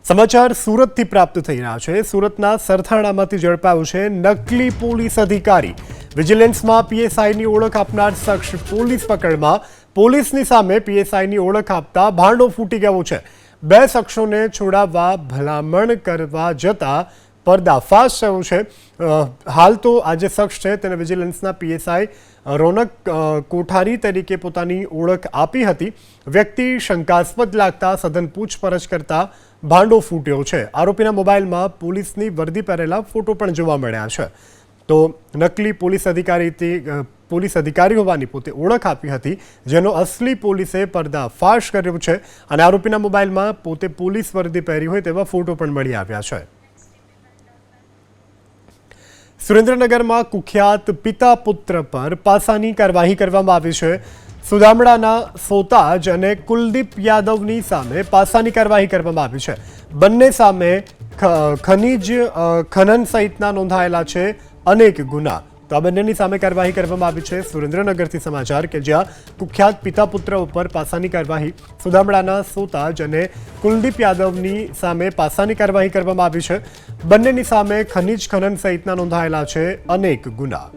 સમાચાર સુરતથી પ્રાપ્ત થઈ રહ્યા છે। સુરતના સરથાણામાંથી ઝડપાયો છે નકલી પોલીસ અધિકારી। વિજિલન્સમાં પીએસઆઈની ઓળખ આપનાર શખ્સ પોલીસ પકડમાં। પોલીસની સામે પીએસઆઈની ઓળખ આપતા ભાંડો ફૂટી ગયો છે। બે શખ્સોને છોડાવવા ભલામણ કરવા જતા पर्दाफाश થયો છે। હાલ તો આ જે શખ્સ છે તેને વિજિલન્સના પીએસઆઈ રોનક કોઠારી તરીકે પોતાની ઓળખ આપી હતી। વ્યક્તિ શંકાસ્પદ લાગતા સઘન પૂછપરછ કરતા ભાંડો ફૂટ્યો છે। આરોપીના મોબાઈલમાં પોલીસની વર્દી પહેરેલા ફોટો પણ જોવા મળ્યા છે। તો નકલી પોલીસ અધિકારી હોવાની પોતે ઓળખ આપી હતી, જેનો અસલી પોલીસે पर्दाफाश કર્યો છે અને આરોપીના મોબાઈલમાં પોતે પોલીસ વર્દી પહેરી હોય તેવા ફોટો પણ મળી આવ્યા છે। સુરેન્દ્રનગરમાં કુખ્યાત પિતા પુત્ર પર પાસાની કાર્યવાહી કરવામાં આવી છે। સુદામડાના સોતાજ અને કુલદીપ યાદવની સામે પાસાની કાર્યવાહી કરવામાં આવી છે। બંને સામે ખનીજ ખનન સહિતના નોંધાયેલા છે અનેક ગુના। તો આ બંનેની સામે કાર્યવાહી કરવામાં આવી છે। સુરેન્દ્રનગરથી સમાચાર કે જ્યાં કુખ્યાત પિતા પુત્ર ઉપર પાસાની કાર્યવાહી, સુદામડાના સોતાજ અને કુલદીપ યાદવની સામે પાસાની કાર્યવાહી કરવામાં આવી છે। બંનેની સામે ખનીજ ખનન સહિતના નોંધાયેલા છે અનેક ગુના।